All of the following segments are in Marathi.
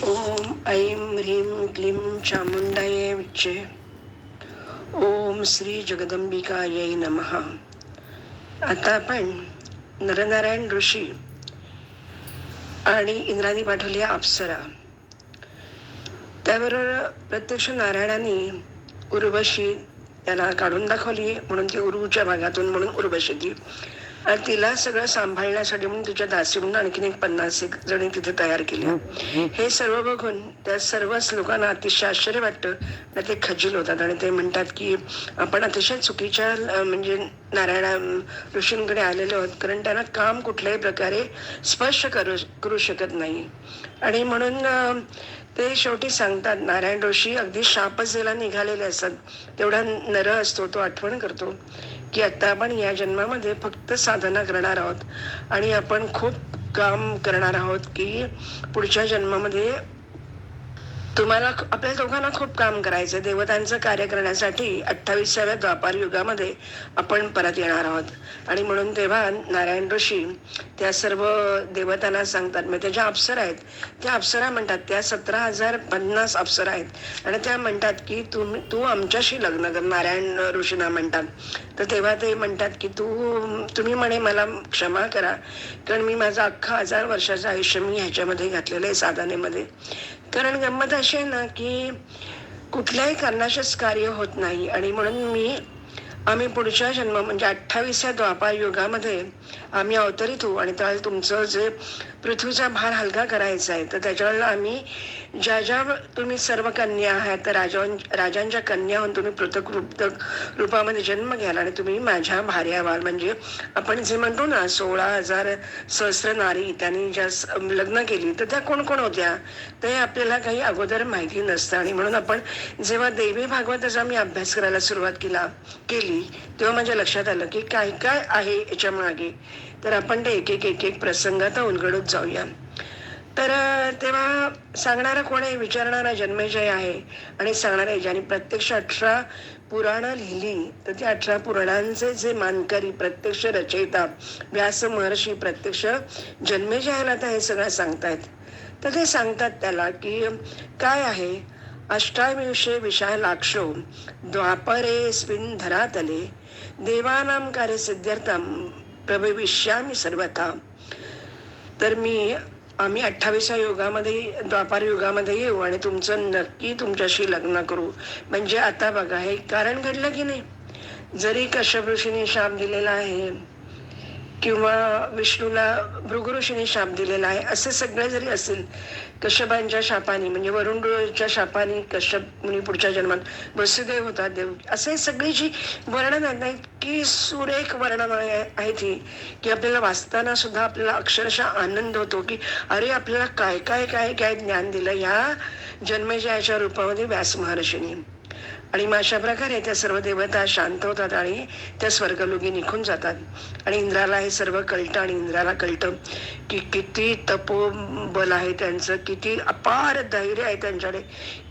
ओम ऐं ह्रीं क्लीं चामुंडायै विच्चे. ओम श्री जगदंबिकायै नमः. आता आपण नरनारायण ऋषी आणि इंद्राने पाठवली अप्सरा, त्याबरोबर प्रत्यक्ष नारायणाने उर्वशी त्याला काढून दाखवली, म्हणून ती उर्वच्या भागातून म्हणून उर्वशी ती. आणि तिला सगळं सांभाळण्यासाठी म्हणून तिच्या दासी म्हणून आणखीन एक 50 जणी तिथे तयार केल्या. हे सर्व बघून त्या सर्वच लोकांना अतिशय आश्चर्य वाटतं. ते खजील होतात आणि ते म्हणतात की आपण अतिशय चुकीच्या म्हणजे नारायण ऋषींकडे आलेले आहोत, कारण त्यांना काम कुठल्याही प्रकारे स्पर्श करू शकत नाही. आणि म्हणून ते शेवटी सांगतात, नारायण ऋषी अगदी शापच द्यायला निघालेले असतात. तेवढा नर असतो तो आठवण करतो की आता आपण या जन्मामध्ये फक्त साधना करणार आहोत आणि आपण खूप काम करणार आहोत की पुढच्या जन्मामध्ये तुम्हाला आपल्या दोघांना खूप काम करायचं. देवतांचं कार्य करण्यासाठी 28व्या द्वापार युगामध्ये आपण परत येणार आहोत. आणि म्हणून तेव्हा नारायण ऋषी त्या सर्व देवतांना सांगतात, म्हणजे त्याच्या अप्सरा आहेत, त्या अप्सरा म्हणतात, त्या 17,050 अप्सरा आहेत आणि त्या म्हणतात की तू आमच्याशी लग्न कर. नारायण ऋषींना म्हणतात. तर तेव्हा ते म्हणतात की तुम्ही म्हणे मला क्षमा करा, कारण मी माझं अख्खा 1000 वर्षाचं आयुष्य मी ह्याच्यामध्ये घातलेलं आहे साधनेमध्ये. कारण गंमत अशी आहे ना की कुठल्याही कारणाचेच कार्य होत नाही. आणि म्हणून आम्ही पुढच्या जन्म म्हणजे 28व्या द्वापार युगामध्ये आम्ही अवतरित होऊ आणि त्यावेळेला तुमचं जे पृथ्वीचा भार हलका करायचा आहे, तर त्याच्यावेळेला आम्ही ज्या तुम्ही सर्व कन्या आहात, तर राजांच्या कन्या होऊन तुम्ही पृथक रूपामध्ये जन्म घ्याल आणि तुम्ही माझ्या भार्या व्हाल. म्हणजे आपण जे म्हणतो ना 16,000 सहस्र नारी त्यांनी ज्या लग्न केली, तर त्या कोण कोण होत्या ते आपल्याला काही अगोदर माहिती नसतं. आणि म्हणून आपण जेव्हा देवी भागवताचा मी अभ्यास करायला सुरुवात केली तेव्हा माझ्या लक्षात आलं की काय काय आहे याच्या मागे. तर आपण ते एक एक प्रसंग आता उलगडत जाऊया. तर तेव्हा सांगणारा कोण आहे, विचारणारा जन्मेजय आहे. आणि सांगणारे ज्यांनी प्रत्यक्ष 18 पुराणं लिहिली, तर त्या 18 पुराणांचे जे मानकरी प्रत्यक्ष रचयिता व्यास महर्षी प्रत्यक्ष जन्मेजयाला हे सगळं सांगतायत. तर ते सांगतात त्याला की काय आहे, अष्टाविंशे विशालाक्षो द्वापरेस्मिन् धरातले देवानां कार्यसिद्ध्यर्थं प्रभविष्यामि सर्वथा. तर आम्ही 28व्या युगामध्ये द्वापार युगामध्ये येऊ आणि नक्की तुमच्याशी लग्न करू. म्हणजे आता बघा, हे कारण घडलं की नाही. जरी कश्यप ऋषीने शाप दिलेला आहे किंवा विष्णूला भृगु ऋषीने शाप दिलेला आहे, असे सगळे जरी असेल, कश्यपांच्या शापाने म्हणजे वरुणच्या शापाने कश्यप मुनी पुढच्या जन्मात वसुदेव होता देव, असे सगळी जी वर्णन आहेत की सुरेख वर्णन आहे ती, की आपल्याला वाचताना सुद्धा आपल्याला अक्षरशः आनंद होतो की अरे आपल्याला काय काय काय काय ज्ञान दिलं या जन्मेजयाच्या रूपामध्ये व्यास महर्षींनी. आणि मग अशा प्रकारे त्या सर्व देवता शांत होतात आणि त्या स्वर्गलोकी निघून जातात. आणि इंद्राला हे सर्व कळतं आणि इंद्राला कळतं की किती तपोबल आहे त्यांचं, किती अपार धैर्य आहे त्यांच्याकडे,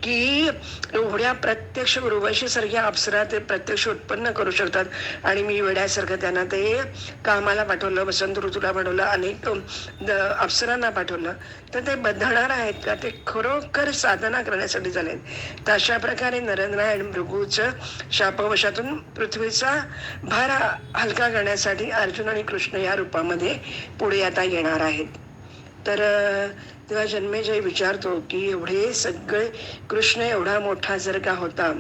की एवढ्या प्रत्यक्ष उर्वशी सारख्या अप्सरा ते प्रत्यक्ष उत्पन्न करू शकतात. आणि मी वेड्यासारखं त्यांना ते कामाला पाठवलं, वसंत ऋतूला पाठवलं, अनेक अप्सरांना पाठवलं. तर ते बदलणार आहेत का, ते खरोखर साधना करण्यासाठी झाले. तर अशा प्रकारे नरनारायण भृगूचं शापवशातून पृथ्वीचा भार हलका करण्यासाठी अर्जुन आणि कृष्ण या रूपामध्ये पुढे आता येणार आहेत. तर तेव्हा जन्मेजय विचारतो की एवढे सगळे कृष्ण एवढा मोठा जर का होता,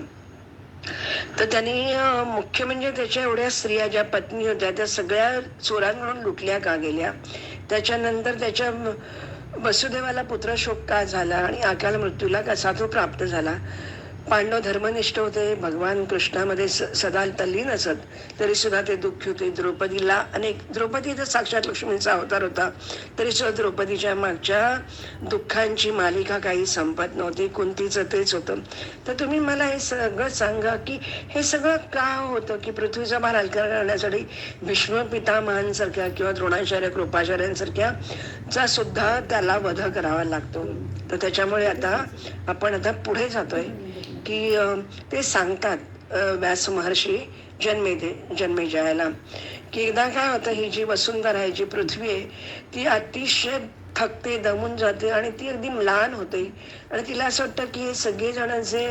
तर त्यांनी मुख्य म्हणजे त्याच्या एवढ्या स्त्रिया ज्या पत्नी होत्या त्या सगळ्या चोरांकडून लुटल्या का गेल्या. त्याच्यानंतर त्याच्या वसुदेवाला पुत्रशोक का झाला आणि अकाल मृत्यूला कसा तो प्राप्त झाला. पांडव धर्मनिष्ठ होते, भगवान कृष्णामध्ये सदा तल्लीन असत, तरी सुद्धा ते दुःखी होते. द्रौपदी तर साक्षात लक्ष्मीचा अवतार होता, तरी सुद्धा द्रौपदीच्या मागच्या दुःखांची मालिका काही संपत नव्हती. कुंतीचं तेच होतं. तर तुम्ही मला हे सगळं सांगा की हे सगळं का होतं, की पृथ्वीचा भार हलका करण्यासाठी भीष्म पितामहांसारख्या किंवा द्रोणाचार्य कृपाचार्यांसारख्या चा सुद्धा त्याला वध करावा लागतो. तर त्याच्यामुळे आपण पुढे जातोय की ते सांगतात व्यास महर्षी जन्मेजयाला की एकदा काय होतं, ही जी वसुंधरा आहे, जी पृथ्वी आहे, ती अतिशय थकते, दमून जाते आणि ती अगदी म्लान होते आणि तिला असं वाटतं की हे सगळेजण जे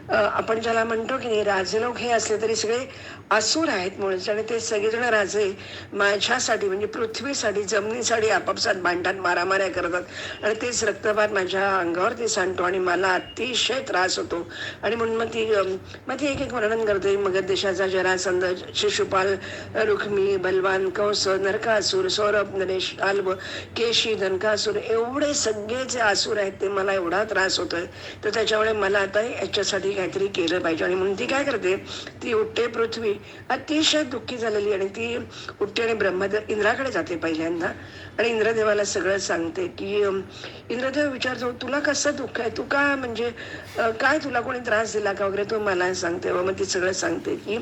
आपण ज्याला म्हणतो की नाही राजेलोक हे असले तरी सगळे असुर आहेत मुळेच आणि ते सगळेजण राजे माझ्यासाठी म्हणजे पृथ्वीसाठी जमिनीसाठी आपापसात भांडतात, मारामाऱ्या करतात आणि तेच रक्तपात माझ्या अंगावरती सांडतो आणि मला अतिशय त्रास होतो. आणि म्हणून मग ती एक एक वर्णन करते. मगध देशाचा जरासंध, शिशुपाल, रुक्मी, बलवान, कंस, नरकासूर, सौरभ, नरेश, आल्ब, केशी, धनकासूर एवढे सगळे जे आसूर आहेत ते मला एवढा त्रास होतोय तर त्याच्यामुळे मला आता याच्यासाठी काहीतरी केलं पाहिजे. आणि म्हणून ती काय करते, ती उठते. पृथ्वी अतिशय दुःखी झालेली आणि ती उठते आणि ब्रह्मदेव इंद्राकडे जाते पहिल्यांदा आणि इंद्रदेवाला सगळं सांगते की इंद्रदेव विचारतो तुला कसं दुःख आहे, तू का म्हणजे काय तुला कोणी त्रास दिला का वगैरे, तो मला सांगते. मग ती सगळं सांगते की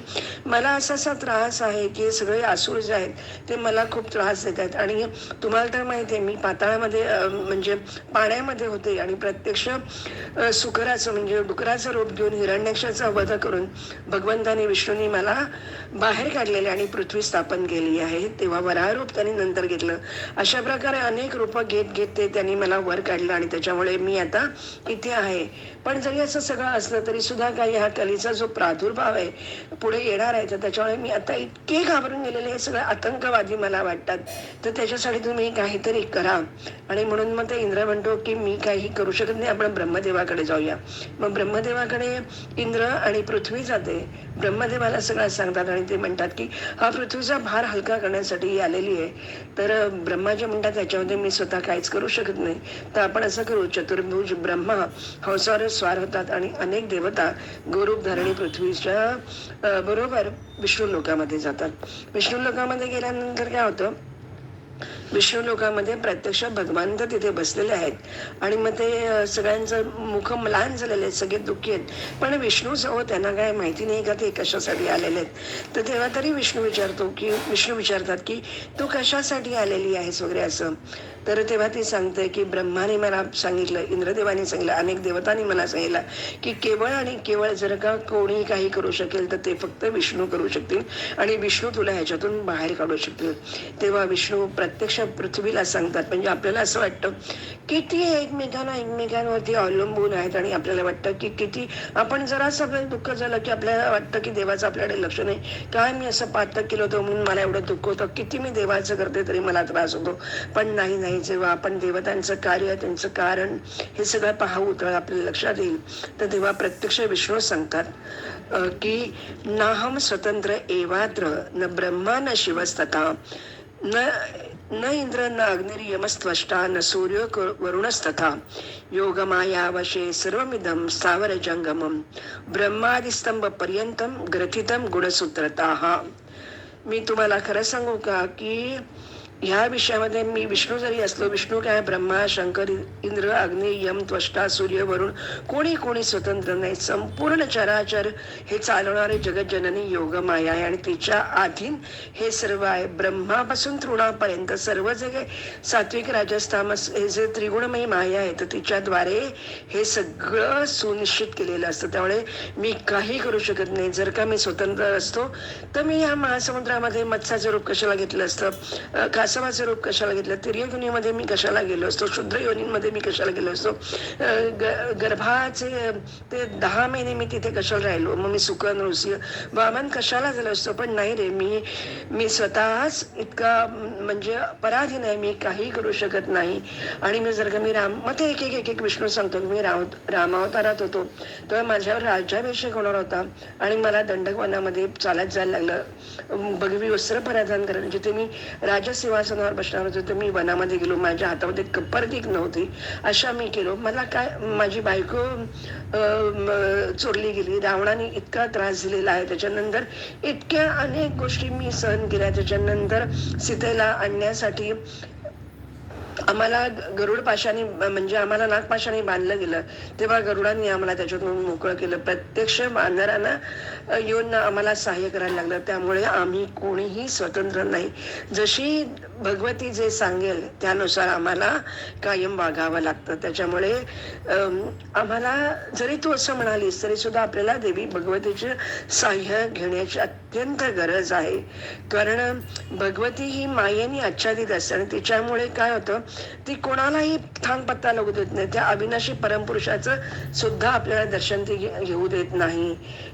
मला असा असा त्रास आहे की सगळे आसूर जे आहेत ते मला खूप त्रास देत आहेत आणि तुम्हाला तर माहिती आहे मी पाताळामध्ये म्हणजे पाण्यामध्ये होते आणि प्रत्यक्ष सुकराचं म्हणजे डुकराचं रूप घेऊन हिरण्याक्षाचा वध करून भगवंताने विष्णूंनी मला बाहेर काढलेले आणि पृथ्वी स्थापन केली आहे. तेव्हा वराह रूप त्यांनी नंतर घेतलं. अशा प्रकारे अनेक रूप घेत घेत ते त्यांनी मला वर काढलं आणि त्याच्यामुळे मी आता इथे आहे. पण जरी असं सगळं असलं तरी सुद्धा काही हा कलीचा जो प्रादुर्भाव आहे पुढे येणार आहे तर त्याच्यामुळे मी आता इतके घाबरून गेलेले हे सगळे आतंकवादी मला वाटतात तर त्याच्यासाठी तुम्ही काहीतरी करा. आणि म्हणून मग ते इंद्र म्हणतो की मी काही करू शकत नाही, आपण ब्रह्मदेवाकडे जाऊया. मग ब्रह्मदेवाकडे इंद्र आणि पृथ्वी जाते. ब्रह्मदेवाला सगळं सांगतात आणि ते म्हणतात की हा पृथ्वीचा भार हलका करण्यासाठी आलेली आहे. तर ब्रह्माजी म्हणतात त्याच्यामध्ये मी स्वतः काहीच करू शकत नाही, तर आपण असं करू, चतुर्भुज ब्रह्मा हंसावर स्वार होतात आणि अनेक देवता गोरूप धारणी पृथ्वीच्या बरोबर विष्णू लोकामध्ये जातात. विष्णू लोकामध्ये गेल्यानंतर काय होतं, विष्णू लोकामध्ये प्रत्यक्ष भगवान तर तिथे बसलेले आहेत आणि मग ते सगळ्यांचं मुख म्लान झालेले आहेत, सगळे दुःखी आहेत. पण विष्णू जवळ त्यांना काय माहिती नाही का ते कशासाठी आलेले आहेत. तर तेव्हा तरी विष्णू विचारतात की तू कशासाठी आलेली आहेस वगैरे असं. तर तेव्हा ती सांगते की ब्रह्माने मला सांगितलं, इंद्रदेवाने सांगितलं, अनेक देवतांनी मला सांगितलं की केवळ आणि केवळ जर का कोणी काही करू शकेल तर ते फक्त विष्णू करू शकतील आणि विष्णू तुला ह्याच्यातून बाहेर काढू शकतील. तेव्हा विष्णू प्रत्यक्ष पृथ्वीला सांगतात. म्हणजे आपल्याला असं वाटतं किती एकमेकांवरती अवलंबून आहेत आणि आपल्याला वाटतं की किती आपण जरासं आपल्याला दुःख झालं की आपल्याला वाटतं की देवाचं आपल्याकडे लक्ष नाही, काय मी असं पातक केलं होतं म्हणून मला एवढं दुःख होतं, किती मी देवाचं करते तरी मला त्रास होतो. पण नाही, जेव्हा आपण देवतांचं कार्य, त्यांचं कारण हे सगळं पाहू तर आपल्या लक्षात येईल. तर तेव्हा प्रत्यक्ष विष्णू सांगतात की नाहम स्वतंत्र एवात्र न ब्रह्मा न शिवस्तथा न इंद्र न अग्निर्यमस्त्वष्टा न सूर्य वरुणस्तथा योगमायावशे सर्वमिदं स्थावर जंगमम ब्रह्मादिस्तंभ पर्यंतम ग्रथितम गुणसूत्रताः. मी तुम्हाला खरं सांगू का की ह्या विषयामध्ये मी विष्णू जरी असलो, विष्णू काय ब्रह्मा, शंकर, इंद्र, अग्नी, यम, त्वष्टा, सूर्य, वरुण कोणी स्वतंत्र नाही. संपूर्ण चराचर हे चालवणारे जगज्जननी योगमाया आहे आणि तिच्या अधीन हे सर्व आहे. ब्रह्मापासून तृणापर्यंत सर्व जे काही सात्विक, राजस, तामस हे जे त्रिगुणमयी माया आहे तर तिच्याद्वारे हे सगळं सुनिश्चित केलेलं असतं. त्यामुळे मी काही करू शकत नाही. जर का मी स्वतंत्र असतो तर मी या महासमुद्रामध्ये मत्स्याचं रूप कशाला घेतलं असतं, कासवाचं रूप कशाला घेतलं, तिर्ययोनीमध्ये मी कशाला गेलो असतो, शुद्र योनीमध्ये मी कशाला गेलो असतो, गर्भाचे ते 10 महिने मी तिथे कशाला राहिलो, मग मी सुख नृसिंह वामन कशाला झालो असतो. पण नाही रे, मी स्वतःच इतका म्हणजे अपराधी नाही, मी काही करू शकत नाही. आणि मी जर का मी मग ते एक विष्णू सांगतो मी रामावतारात होतो तेव्हा माझ्यावर राज्याभिषेक होणार होता आणि मला दंडकवनामध्ये चालत जायला लागलं, भगवी वस्त्र परिधान करायला. जिथे मी राजसिंहासनावर बसणार होतो तर मी वनामध्ये गेलो, माझ्या हातामध्ये कप्परदीक नव्हती, अशा मी केलो. मला काय, माझी बायको चोरली गेली, रावणाने इतका त्रास दिलेला आहे, त्याच्यानंतर इतक्या अनेक गोष्टी मी सहन केल्या. त्याच्यानंतर सीतेला आणण्यासाठी आम्हाला गरुड पाशाने म्हणजे आम्हाला नागपाशाने बांधलं गेलं, तेव्हा गरुडांनी आम्हाला त्याच्यातून मोकळं केलं. प्रत्यक्ष वानरांना येऊन आम्हाला सहाय्य करायला लागलं. त्यामुळे आम्ही कोणीही स्वतंत्र नाही. जशी भगवती जे सांगेल त्यानुसार आम्हाला कायम वागावं लागतं. त्याच्यामुळे आम्हाला जरी तू असं म्हणालीस तरी सुद्धा आपल्याला देवी भगवतीचे सहाय्य घेण्याची अत्यंत गरज आहे. कारण भगवती ही मायेने आच्छादित असते आणि तिच्यामुळे काय होतं, ती कोणालाही थांग पत्ता लागू देत नाही. त्या अविनाशी परमपुरुषाचं सुद्धा आपल्याला दर्शन ती घेऊ देत नाही.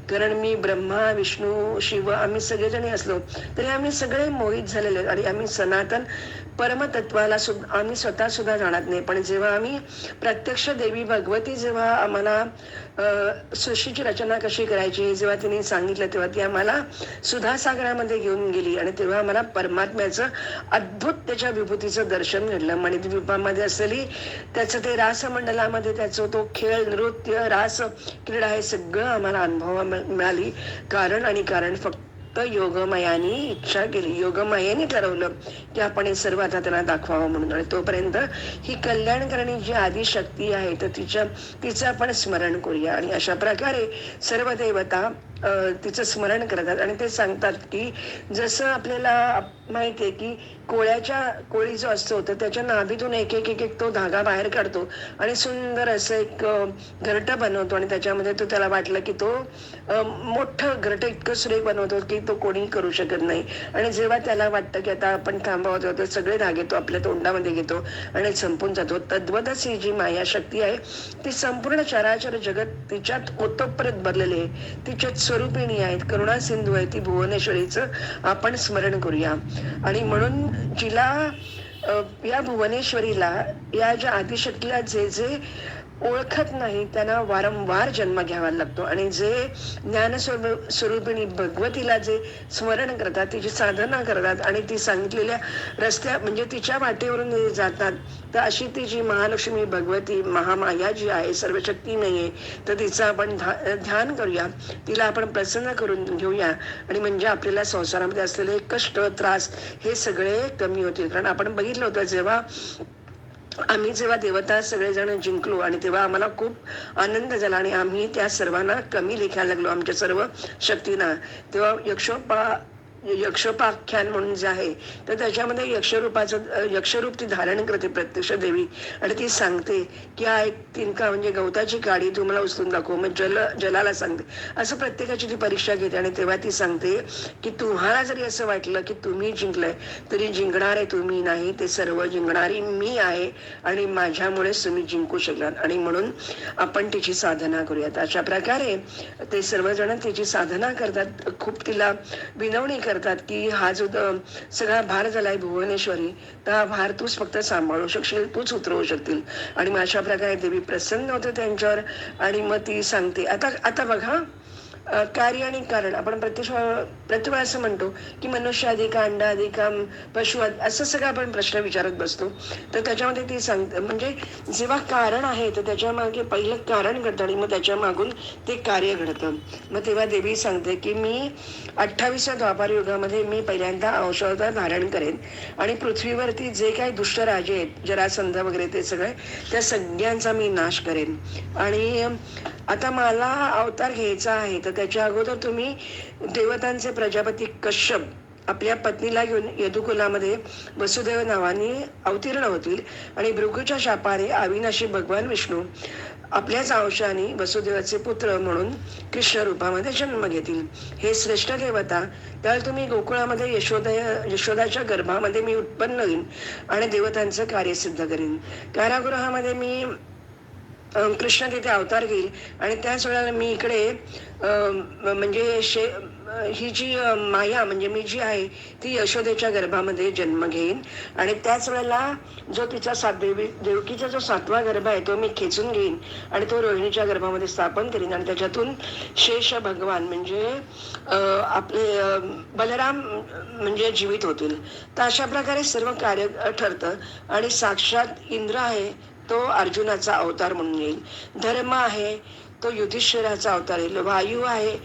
कारण मी ब्रह्मा, विष्णू, शिव आम्ही सगळेजणी असलो तरी आम्ही सगळे मोहित झालेले आहेत आणि आम्ही सनातन परमतत्वाला सुद्धा आम्ही स्वतः सुद्धा जाणत नाही. पण जेव्हा आम्ही प्रत्यक्ष देवी भगवती जेव्हा आम्हाला सृष्टीची रचना कशी करायची जेव्हा तिने सांगितलं तेव्हा ती आम्हाला सुधासागरामध्ये घेऊन गेली आणि तेव्हा आम्हाला परमात्म्याचं अद्भुत त्याच्या विभूतीचं दर्शन घडलं. मणिद्वीपामध्ये असलेली त्याचं ते रासमंडलामध्ये त्याचं तो खेळ, नृत्य, रास क्रीडा हे सगळं आम्हाला अनुभवाला मिळाली. कारण फक्त योगमयानी इच्छा केली. योगमायेने ठरवलं की आपण हे सर्व आता त्यांना दाखवावं म्हणून. आणि तोपर्यंत ही कल्याण करणी जी आदी शक्ती आहे तर तिचं आपण स्मरण करूया. आणि अशा प्रकारे सर्व देवता तिचं स्मरण करतात आणि ते सांगतात की जसं आपल्याला माहिती आहे की कोळी जो असतो तर त्याच्या नाभीतून एक एक एक एक तो धागा बाहेर काढतो आणि सुंदर असं एक घरटं बनवतो आणि त्याच्यामध्ये तो त्याला वाटलं की तो मोठं घरटं इतकं सुरेख बनवतो की तो कोणी करू शकत नाही. आणि जेव्हा त्याला वाटतं की आता आपण थांबवतो तर सगळे धागे तो आपल्या तोंडामध्ये घेतो आणि संपून जातो. तद्वतच ही जी माया शक्ती आहे ती संपूर्ण चराचर जगत तिच्यात ओतप्रोत भरलेली आहे. तिच्यात स्वरूपिणी आहेत, करुणा सिंधू आहे ती भुवनेश्वरीचं आपण स्मरण करूया. आणि म्हणून जिला या भुवनेश्वरीला या ज्या आदिशक्तीला जे जे ओळखत नाही त्यांना वारंवार जन्म घ्यावा लागतो. आणि जे ज्ञान स्वरूपिणी भगवतीला जे स्मरण करतात, तिची साधना करतात आणि ती सांगितलेल्या रस्त्या म्हणजे तिच्या वाटेवरून जातात, तर अशी ती जी महालक्ष्मी भगवती महामाया जी आहे, सर्वशक्ती नाहीये, तर तिचं आपण ध्यान करूया, तिला आपण प्रसन्न करून घेऊया. आणि म्हणजे आपल्याला संसारामध्ये असलेले कष्ट, त्रास हे सगळे कमी होतील. कारण आपण बघितलं होतं जेव्हा देवता सगळेजण जिंकलो आणि तेव्हा आम्हाला खूप आनंद झाला आणि आम्ही त्या सर्वांना कमी लेखायला लागलो आमच्या सर्व शक्तींना. तेव्हा यक्षोपाख्यान म्हणून जे आहे तर त्याच्यामध्ये यक्षरूप ती धारण करते प्रत्यक्ष देवी आणि ती सांगते की हा एक तिनका म्हणजे गवताची काडी तुम्हाला उचलून दाखव. मग जलाला सांगते असं प्रत्येकाची ती परीक्षा घेते आणि तेव्हा ती सांगते की तुम्हाला जरी असं वाटलं की तुम्ही जिंकलंय तरी जिंकणारे तुम्ही नाही, ते सर्व जिंकणारी मी आहे आणि माझ्यामुळेच तुम्ही जिंकू शकलात. आणि म्हणून आपण तिची साधना करूयात. अशा प्रकारे ते सर्वजण तिची साधना करतात, खूप तिला विनवणी करतात की हा जो सगळा भार झालाय भुवनेश्वरी, तर हा भार तूच फक्त सांभाळू शकशील, तूच उतरवू शकतील. आणि मग अशा प्रकारे देवी प्रसन्न होते त्यांच्यावर आणि मग ती सांगते. आता बघा कार्य आणि कारण आपण प्रत्येक वेळा असं म्हणतो की मनुष्य अधिक, अंडा अधिक, पशु असं सगळं आपण प्रश्न विचारत बसतो. तर त्याच्यामध्ये ती सांगते म्हणजे जेव्हा कारण आहे तर त्याच्या मागे पहिलं कारण घडतं आणि मग त्याच्या मागून ते कार्य घडतं. मग तेव्हा देवी सांगते की मी 28व्या द्वापार युगामध्ये मी पहिल्यांदा अंशावतार धारण करेन आणि पृथ्वीवरती जे काही दुष्ट राजे आहेत, जरासंध वगैरे ते सगळे, त्या सगळ्यांचा मी नाश करेन. आणि आता मला अवतार घ्यायचा आहे तर त्याच्या अगोदर तुम्ही देवतांचे प्रजापती कश्यप आपल्या पत्नीला घेऊन यदुकुलामध्ये वसुदेव नावाने अवतीर्ण होतील आणि भृगूच्या शापाने अविनाशी भगवान विष्णू आपल्याच अंशाने वसुदेवाचे पुत्र म्हणून कृष्ण रूपामध्ये जन्म घेतील. हे श्रेष्ठ देवता, त्यावेळी तुम्ही गोकुळामध्ये यशोदाच्या गर्भामध्ये मी उत्पन्न होईन आणि देवतांचं कार्य सिद्ध करेन. कारागृहामध्ये मी कृष्ण तिथे अवतार घेईल आणि त्याच वेळेला मी इकडे म्हणजे ही जी माया म्हणजे मी जी आहे ती यशोदेच्या गर्भामध्ये जन्म घेईन आणि त्याच वेळेला जो तिचा देवकीचा जो 7वा गर्भ आहे तो मी खेचून घेईन आणि तो रोहिणीच्या गर्भामध्ये स्थापन करीन आणि त्याच्यातून शेष भगवान म्हणजे आपले बलराम म्हणजे जीवित होतील. तर अशा प्रकारे सर्व कार्य ठरतं आणि साक्षात इंद्र आहे तो अर्जुनाचा अवतार म्हणून येईल. धर्म आहे तो युधिष्ठिराचा अवतार येईल. वायू आहे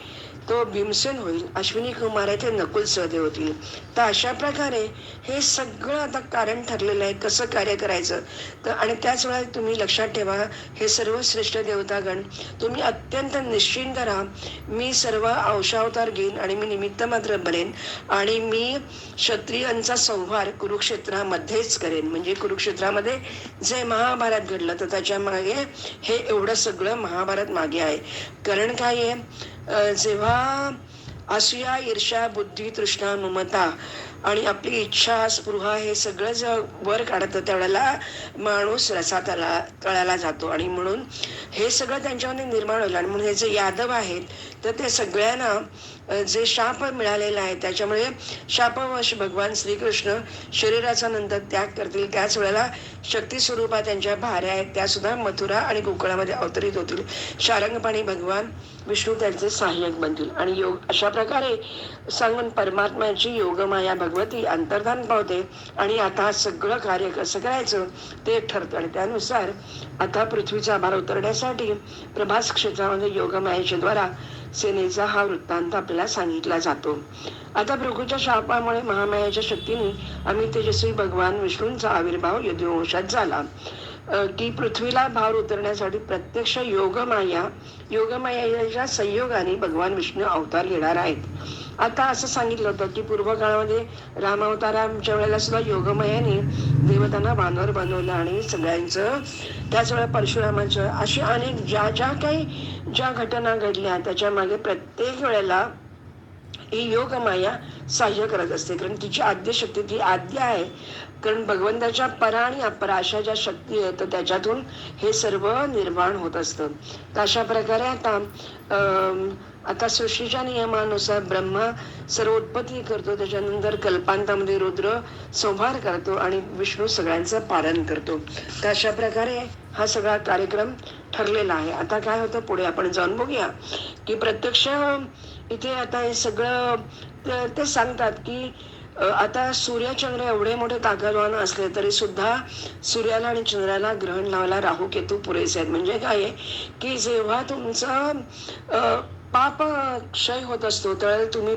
तो भीमसेन होईल. अश्विनी कुमार आहे ते नकुल सहदेव होतील. तर अशा प्रकारे हे सगळं आता कारण ठरलेलं आहे कसं कार्य करायचं. तर आणि त्याच वेळा तुम्ही लक्षात ठेवा हे सर्व श्रेष्ठ देवतागण तुम्ही अत्यंत निश्चिंत राहा. मी सर्व अंशावतार घेईन आणि मी निमित्त मात्र बनेन आणि मी क्षत्रियांचा संहार कुरुक्षेत्रामध्येच करेन. म्हणजे कुरुक्षेत्रामध्ये जे महाभारत घडलं तर त्याच्या मागे हे एवढं सगळं महाभारत मागे आहे. कारण काय आहे, जेव्हा असूया, ईर्ष्या, बुद्धी, तृष्णा, ममता आणि आपली इच्छा स्पृहा हे सगळं जर वर काढतं त्यावेळेला माणूस रसातला तळाला जातो. आणि म्हणून हे सगळं त्यांच्यामध्ये निर्माण होईल. आणि म्हणून हे जे यादव आहेत तर ते सगळ्यांना जे शाप मिळालेला आहे त्याच्यामुळे शापवश भगवान श्रीकृष्ण शरीराचा नंतर त्याग करतील. त्याच वेळेला शक्ती स्वरूपा त्यांच्या भार्या आहेत त्या सुद्धा मथुरा आणि गोकुळामध्ये अवतरित होतील. शारंगपाणी भगवान विष्णू त्यांचे सहाय्यक बनतील. आणि योग अशा प्रकारे सांगून परमात्म्याची योगमाया भगवती अंतर्धान पावते. आणि आता सगळं कार्य कसं करायचं ते ठरतं. आणि त्यानुसार आता पृथ्वीचा भार उतरण्यासाठी प्रभास क्षेत्रामध्ये योगमायेच्या द्वारा सेनेचा हा वृत्तांत आपल्याला सांगितला जातो. आता भृगूच्या शापामुळे महामायाच्या शक्तीने अमित तेजस्वी भगवान विष्णूंचा आविर्भाव यदुवंशात झाला की पृथ्वीला भार उतरण्यासाठी प्रत्यक्ष योगमायाच्या संयोगाने भगवान विष्णू अवतार घेणार आहेत. आता असं सांगितलं होतं की पूर्व काळामध्ये रामावताराच्या वेळेला सुद्धा योगमायाने देवतांना वानर बनवलं आणि सगळ्यांचं त्याच वेळेला परशुरामाचं अशी अनेक ज्या घटना घडल्या त्याच्या मागे प्रत्येक वेळेला ही योगमाया सहाय्य करत असते. कारण तिची आद्य शक्ती ती आद्य आहे. कारण भगवंताच्या परा आणि अपरा अशा ज्या शक्ती आहेत त्याच्यातून हे सर्व निर्माण होत असतं. तर अशा प्रकारे आता सृष्टीच्या नियमानुसार ब्रह्मा सर्व उत्पत्ती करतो. त्याच्यानंतर कल्पांतामध्ये रुद्र संहार करतो आणि विष्णू सगळ्यांचं पालन करतो. तर अशा प्रकारे हा सगळा कार्यक्रम ठरलेला आहे. आता काय होतं पुढे आपण जाऊन बघूया की प्रत्यक्ष इथे आता हे सगळं ते सांगतात की आता सूर्यचंद्र एवढे मोठे ताकदवान असले तरी सुद्धा सूर्याला आणि चंद्राला ग्रहण लावायला राहू केतू पुरेसे आहेत. म्हणजे काय आहे की जेव्हा तुमचं पाप क्षय होत असतो त्यावेळेला तुम्ही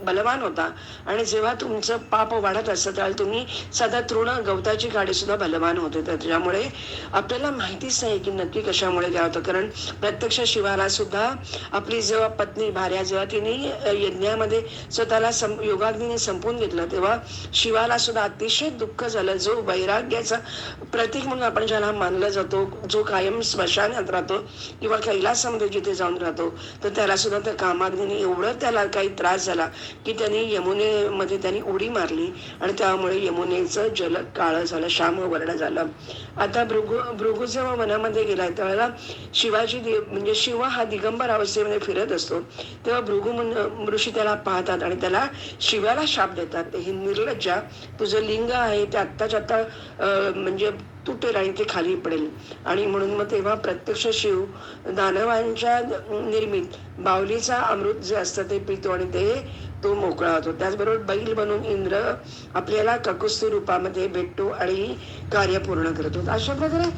बलवान होता. आणि जेव्हा तुमचं पाप वाढत असतं त्यावेळेला तुम्ही साधा तृण गवताची गाडी सुद्धा बलवान होते. तर त्याच्यामुळे आपल्याला माहितीच नाही की नक्की कशामुळे काय होतं. कारण प्रत्यक्ष शिवाला सुद्धा आपली जेव्हा पत्नी भार्या जेव्हा तिने यज्ञामध्ये स्वतःला योगाग्नीने संपवून घेतलं तेव्हा शिवाला सुद्धा अतिशय दुःख झालं. जो वैराग्याचा प्रतीक म्हणून आपण ज्याला मानला जातो, जो कायम स्मशानात राहतो किंवा कैलासामध्ये जिथे जाऊन राहतो, तर त्याला सुद्धा त्या कामाग्नीने एवढं त्याला काही त्रास झाला की त्यांनी यमुनेमध्ये त्यांनी उडी मारली आणि त्यामुळे यमुनेचं जल काळं झालं, श्यामवर्ण झालं. आता भृगू जेव्हा वनामध्ये गेला त्यावेळेला शिवाची म्हणजे शिव हा दिगंबर अवस्थेमध्ये फिरत असतो. तेव्हा भृगू ऋषी त्याला पाहतात आणि त्याला शिवाला शाप देतात. ही निर्लज्जा, तुझं लिंग आहे ते आत्ताच्या आत्ता म्हणजे तुटेल आणि ते खाली पडेल. आणि म्हणून मग तेव्हा प्रत्यक्ष शिव दानवांच्या निर्मित बावलीचा अमृत जे असतं ते पितो आणि तो मोकळा होतो. त्याचबरोबर बैल बनून इंद्र आपल्याला ककुस्तू रूपामध्ये भेटतो आणि कार्य पूर्ण करतो. अशा प्रकारे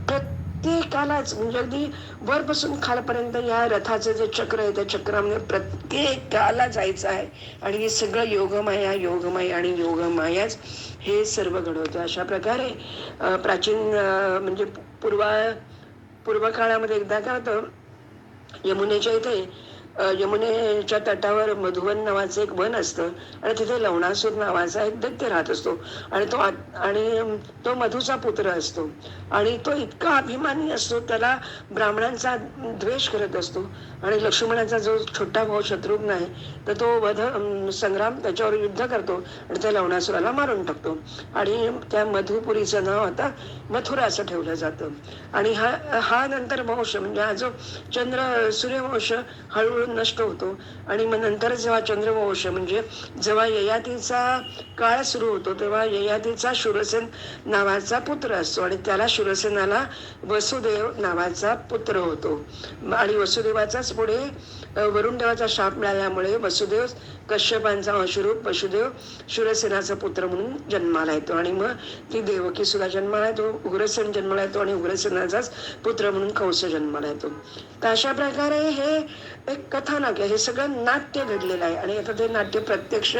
प्रत्येकालाच म्हणजे अगदी वरपासून खालपर्यंत या रथाचं जे चक्र आहे त्या चक्रामध्ये प्रत्येकाला जायचं आहे. आणि हे सगळं योगमाया आणि योगमायाच हे सर्व घडवतं. अशा प्रकारे प्राचीन म्हणजे पूर्व काळामध्ये एकदा काय होतं, यमुनेच्या इथे यमुनेच्या तटावर मधुवन नावाचं एक वन असतं आणि तिथे लवणासूर नावाचा एक दैत्य राहत असतो. आणि तो मधूचा पुत्र असतो आणि तो इतका अभिमानी असतो, त्याला ब्राह्मणांचा द्वेष करत असतो. आणि लक्ष्मणाचा जो छोटा भाऊ शत्रुघ्न आहे तर तो वध संग्राम त्याच्यावर युद्ध करतो आणि त्या लवणासुराला मारून टाकतो. आणि त्या मधुपुरीचं नाव आता मथुरा असं ठेवलं जातं. आणि हा नंतर वंश म्हणजे हा जो सूर्यवंश हळूहळू नष्ट होतो. आणि मग नंतर जेव्हा चंद्रवंश म्हणजे जेव्हा ययातीचा काळ सुरू होतो तेव्हा ययातीचा शूरसेन नावाचा पुत्र असतो आणि त्याला शूरसेनाला वसुदेव नावाचा पुत्र होतो. आणि वसुदेवाचाच पुढे वरुण देवाचा शाप मिळाल्यामुळे वसुदेव कश्यपांचा अंशरूप वसुदेव शूरसेनाचा पुत्र म्हणून जन्माला येतो. आणि मग ती देवकी सुद्धा जन्माला येतो, उग्रसेन जन्माला येतो आणि उग्रसेनाचाच पुत्र म्हणून कंस जन्माला येतो. तर अशा प्रकारे हे एक कथानक आहे, हे सगळं नाट्य घडलेलं आहे आणि आता ते नाट्य प्रत्यक्ष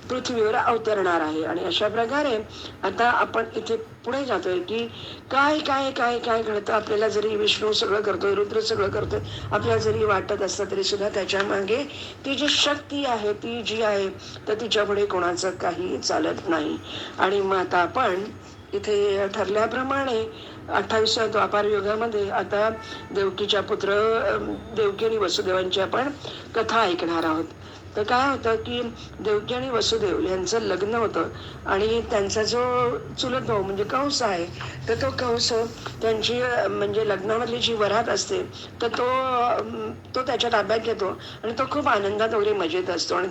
पृथ्वीवर अवतरणार आहे. आणि अशा प्रकारे आता आपण इथे पुढे जातोय की काय काय काय काय घडतं. आपल्याला जरी विष्णू सगळं करतोय, रुद्र सगळं करतोय, आपल्याला जरी वाटत असतं तरी सुद्धा त्याच्या मागे ती जी शक्ती आहे ती जी आहे तर तिच्या पुढे कोणाचं काही चालत नाही. आणि मग आता आपण इथे ठरल्याप्रमाणे 28व्या द्वापार युगामध्ये आता देवकीच्या पुत्र देवकी आणि वसुदेवांची आपण कथा ऐकणार आहोत. तर काय होतं की देवकी आणि वसुदेव यांचं लग्न होतं आणि त्यांचा जो चुलत भाऊ म्हणजे कंस आहे, तर तो कंस त्यांची म्हणजे लग्नामधली जी वरात असते तर तो त्याच्या ताब्यात घेतो आणि तो खूप आनंदात वगैरे मजेत असतो आणि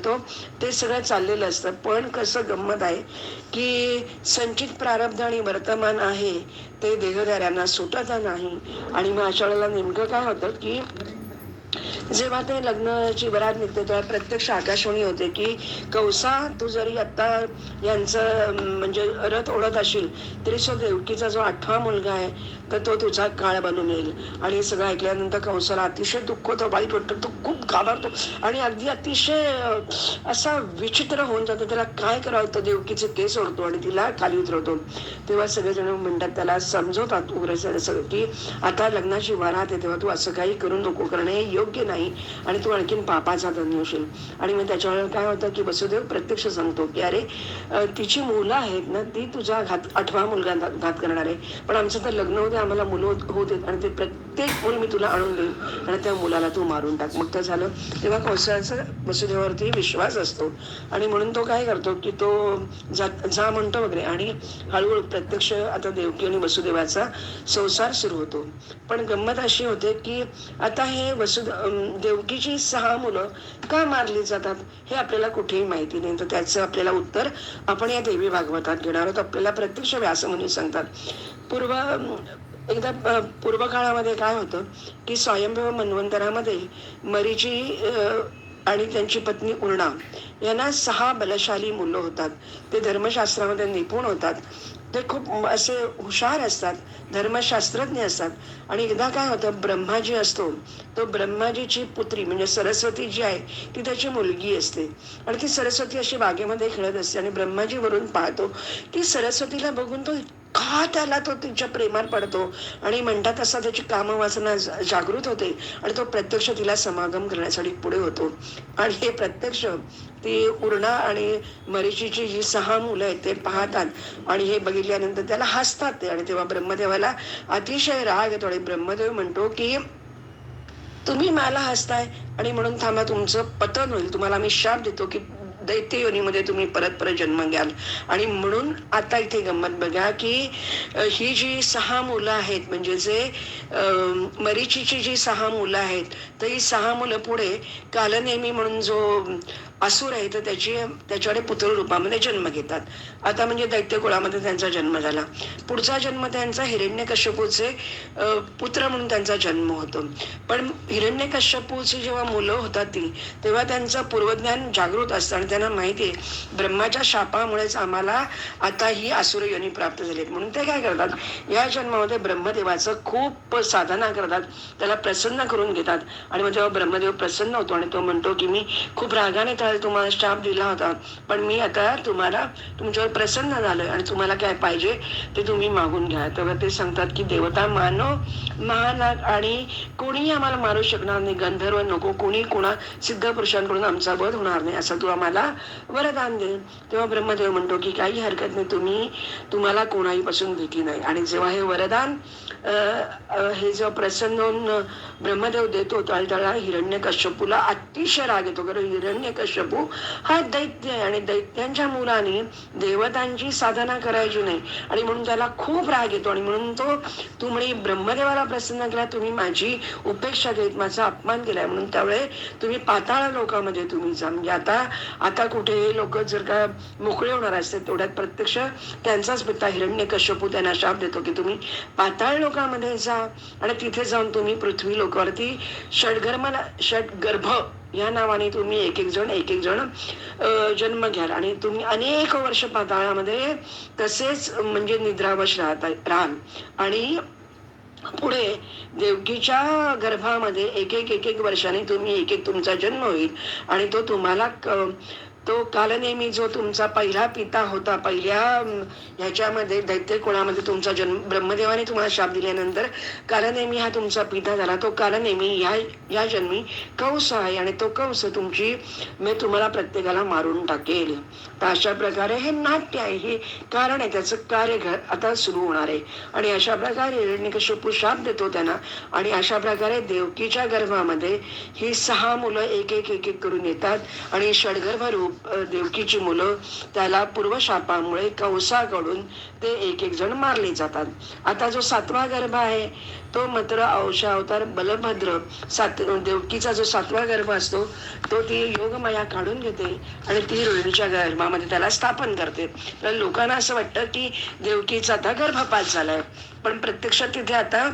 ते सगळं चाललेलं असतं. पण कसं गंमत आहे की संचित प्रारब्ध आणि वर्तमान आहे ते देहधाऱ्यांना सुटत नाही. आणि मग अशा वेळेला नेमकं काय होतं की जेव्हा ते लग्नाची वरात निघते तेव्हा प्रत्यक्ष आकाशवाणी होते की कौसा, तू जरी आता यांचं म्हणजे रथ ओढत असशील तरी देवकीचा जो 8वा मुलगा आहे तर तो तुझा काळ बनून येईल. आणि हे सगळं ऐकल्यानंतर कंसाला अतिशय दुःख होतं, वाईट वाटतं, तो खूप घाबरतो आणि अगदी अतिशय असा विचित्र होऊन जातो. त्याला काय करावं, तो देवकीचे केस ओढतो आणि तिला खाली उतरवतो. तेव्हा सगळेजण म्हणतात, त्याला समजवतात उग्रसेन सगळं की आता लग्नाची वरात आहे तेव्हा तू असं काही करू नको, करणे योग्य नाही आणि तू आणखीन पापाचा धनी होशील. आणि मग त्याच्यावर काय होतं की वसुदेव प्रत्यक्ष सांगतो की अरे तिची मुलं आहेत ना, ती तुझा 8वा मुलगा घात करणार आहे, पण आमचं तर लग्न होते, आम्हाला मुलं होते आणि ते प्रत्येक मुल मी तुला आणून देईन आणि त्या मुलाला तू मारून टाक. मग तर झालं. तेव्हा कौशल्याचा वसुदेवावरती विश्वास असतो आणि म्हणून तो काय करतो की तो जा म्हणतो वगैरे आणि हळूहळू प्रत्यक्ष आता देवकी आणि वसुदेवाचा संसार सुरू होतो. पण गंमत अशी होते की आता हे देवकीची 6 मुलं का मारली जातात हे आपल्याला कुठेही माहिती नाही. तर त्याचं आपल्याला उत्तर आपण या देवी भागवतात घेणार आहोत. आपल्याला प्रत्यक्ष व्यासमुनी सांगतात. पूर्व काळामध्ये काय होतं की स्वयंभव मन्वंतरामध्ये मरीची आणि त्यांची पत्नी उर्णा यांना 6 बलशाली मुलं होतात. ते धर्मशास्त्रामध्ये निपुण होतात. ते खूप असे हुशार असतात, धर्मशास्त्रज्ञ असतात. आणि एकदा काय होतं, ब्रह्माजी असतो, तो ब्रह्माजीची पुत्री म्हणजे सरस्वती जी आहे ती त्याची मुलगी असते आणि ती सरस्वती अशी बागेमध्ये खेळत असते आणि ब्रह्माजी वरून पाहतो की सरस्वतीला बघून तो का त्याला तो तिच्या प्रेमात पडतो आणि म्हणतात तसा त्याची कामवासना जागृत होते आणि तो प्रत्यक्ष तिला समागम करण्यासाठी पुढे होतो. आणि हे प्रत्यक्ष ती उर्णा आणि मरीचीची जी 6 मुलं आहेत ते पाहतात आणि हे बघितल्यानंतर त्याला हसतात ते. आणि तेव्हा ब्रह्मदेवाला अतिशय राग येतो आणि ब्रह्मदेव म्हणतो की तुम्ही मला हसताय आणि म्हणून थांबा, तुमचं पतन होईल, तुम्हाला आम्ही शाप देतो की दैत्य योनीमध्ये तुम्ही परत परत जन्म घ्याल. आणि म्हणून आता इथे गंमत बघा की ही जी 6 मुलं आहेत म्हणजे जे मरीचीची जी 6 मुलं आहेत तर ही 6 मुलं पुढे कालनेमी म्हणून जो असुर आहे तर त्याच्याकडे पुत्र रूपामध्ये जन्म घेतात. आता म्हणजे दैत्य कुळामध्ये त्यांचा जन्म झाला. पुढचा जन्म त्यांचा हिरण्यकश्यपूचे पुत्र म्हणून त्यांचा जन्म होतो. पण हिरण्यकश्यपूची जेव्हा मुलं होतात ती तेव्हा त्यांचं पूर्वज्ञान जागृत असतं आणि त्यांना माहिती आहे ब्रह्माच्या शापामुळेच आम्हाला आता ही असुर योनी प्राप्त झाली. म्हणून ते काय करतात, या जन्मामध्ये ब्रह्मदेवाचं खूप साधना करतात, त्याला प्रसन्न करून घेतात. आणि मग तेव्हा ब्रह्मदेव प्रसन्न होतो आणि तो म्हणतो की मी खूप रागाने तुम्हाला शाप दिला होता, पण मी आता तुमच्यावर प्रसन्न झालोय आणि तुम्हाला काय पाहिजे ते तुम्ही मागून घ्या. तेव्हा ते सांगतात की देवता मानव महानाग आणि कोणीही आम्हाला मारू शकणार नाही, गंधर्व नको, कोणी कोणा सिद्ध पुरुषांकडून आमचा वध होणार नाही असं तू आम्हाला वरदान दे. तेव्हा ब्रह्मदेव म्हणतो की काही हरकत नाही, तुम्हाला कोणाही पासून भीती नाही. आणि जेव्हा हे वरदान हे जेव्हा प्रसन्न होऊन ब्रह्मदेव देतो त्याला हिरण्यकश्यपूला अतिशय राग येतो, कारण हिरण्यकश्यपू हा दैत्य आहे आणि दैत्यांच्या मुलाने देवतांची साधना करायची नाही आणि म्हणून त्याला खूप राग येतो. आणि म्हणून तू म्हणे ब्रह्मदेवाला प्रसन्न केला, तुम्ही माझी उपेक्षा केलीत, माझा अपमान केलाय, म्हणून त्यावेळे तुम्ही पाताळ लोकामध्ये तुम्ही जा. म्हणजे आता कुठे लोक जर का मोकळे होणार असते तेवढ्यात प्रत्यक्ष त्यांचाच पिता हिरण्यकश्यपू त्यांना शाप देतो की तुम्ही पाताळ लोकांमध्ये जा आणि तिथे जाऊन तुम्ही पृथ्वी लोकावरती षटगर्भ या नावाने तुम्ही एक एक जण जन्म घ्याल आणि तुम्ही अनेक वर्ष पाताळामध्ये तसेच म्हणजे निद्रावश राहाल. आणि पुढे देवकीच्या गर्भामध्ये एक एक वर्षाने तुम्ही एक तुमचा जन्म होईल आणि तो तुम्हाला तो कालनेमी जो तुमचा पहिला पिता होता, पहिल्या ह्याच्यामध्ये दैत्य कुळामध्ये तुमचा जन्म, ब्रह्मदेवाने तुम्हाला शाप दिल्यानंतर कालनेमी हा तुमचा पिता झाला. तो कालनेमी या जन्मी कंस आहे आणि तो कंस तुमची मी तुम्हाला प्रत्येकाला मारून टाकेल. तर अशा प्रकारे हे नाट्य आहे, हे कारण आहे, त्याचं कार्य आता सुरू होणार आहे. आणि अशा प्रकारे हिरण्यकशिपू शाप देतो त्यांना. आणि अशा प्रकारे देवकीच्या गर्भामध्ये ही 6 मुलं एक एक एक एक करून येतात आणि षडगर्भ रूप देवकीची मुलं त्याला पूर्वशापामुळे कंसाकडून ते एक एक जण मारले जातात. आता जो 7वा गर्भ आहे तो मात्र अंश अवतार बलभद्र, देवकीचा जो 7वा गर्भ असतो तो ती योगमाया काढून घेते आणि ती रोहिणीच्या गर्भामध्ये त्याला स्थापन करते. तर लोकांना असं वाटतं की देवकीचा आता गर्भपात झालाय, पण प्रत्यक्षात तिथे आता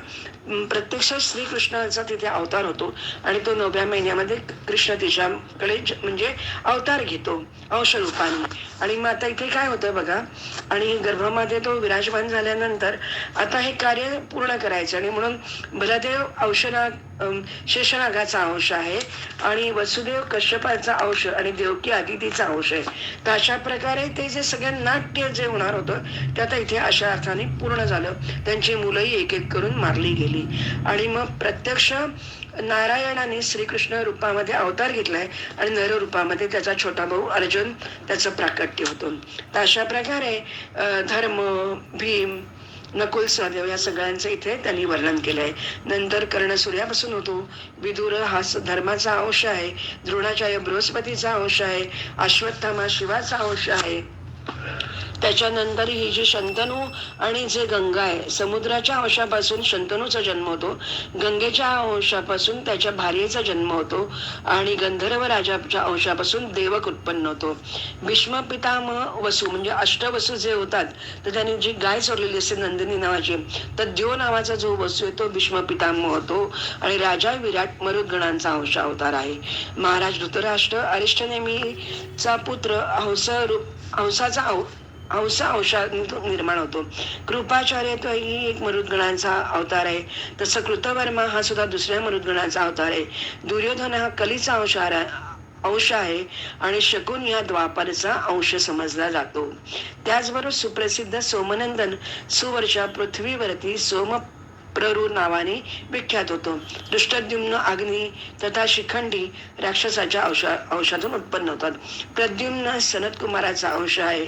प्रत्यक्ष श्रीकृष्णाचा तिथे अवतार होतो आणि तो 9व्या महिन्यामध्ये कृष्ण तिच्याकडे म्हणजे अवतार घेतो अंश रूपाने. आणि मग आता इथे काय होतं बघा, आणि गर्भामध्ये तो विराजमान झाल्यानंतर आता हे कार्य पूर्ण करायचं आणि म्हणून बलदेव शेषनागाचा अंश आहे आणि वसुदेव कश्यपाचा अंश आणि देवकी अदितीचा अंश आहे. तर अशा प्रकारे ते जे सगळं नाट्य जे होणार होतं ते आता इथे अशा अर्थाने पूर्ण झालं. त्यांची मुलंही एक एक करून मारली गेली आणि मग प्रत्यक्ष नारायणाने श्रीकृष्ण रूपामध्ये अवतार घेतलाय आणि नर रूपामध्ये त्याचा छोटा भाऊ अर्जुन त्याचं प्राकट्य होतो. तर अशा प्रकारे धर्म, भीम, नकुल, सहदेव या सगळ्यांचं इथे त्यांनी वर्णन केलंय. नंतर कर्ण सूर्यापासून होतो, विदुर हा धर्माचा अंश आहे, द्रोणाचार्य बृहस्पतीचा अंश आहे, अश्वत्थामा शिवाचा अंश आहे. त्याच्यानंतर ही जी शंतनू आणि जे गंगा आहे, समुद्राच्या अंशापासून शंतनूचा जन्म होतो, गंगेच्या अंशापासून त्याच्या भार्येचा जन्म होतो आणि गंधर्व राजाच्या अंशापासून देवक उत्पन्न होतो. भीष्म पितामह वसू म्हणजे अष्टवसू जे होतात, तर त्यांनी जी गाय चोरलेली असते नंदिनी नावाची, तर द्यो नावाचा जो वसू आहे तो भीष्म पितामह होतो आणि राजा विराट मरुद्गणांचा अंश अवतार आहे. महाराज धृतराष्ट्र अरिष्टनेमीचा पुत्र हंसाचा अंशातून निर्माण होतो. कृपाचार्य तो ही एक मरुद्गणांचा अवतार आहे. तसं कृतवर्मा हा सुद्धा दुसऱ्या मरुद्गणांचा अवतार आहे. दुर्योधन हा कलीचा अंश आहे आणि शकुन या द्वापरचा अंश समजला जातो. त्याचबरोबर सुप्रसिद्ध सोमनंदन सुवर्षा पृथ्वीवरती प्ररू नावाने विख्यात होतो. दृष्टद्युम्न अग्नी तथा शिखंडी राक्षसाच्या अंशातून उत्पन्न होतात. प्रद्युम्न सनत कुमाराचा अंश आहे.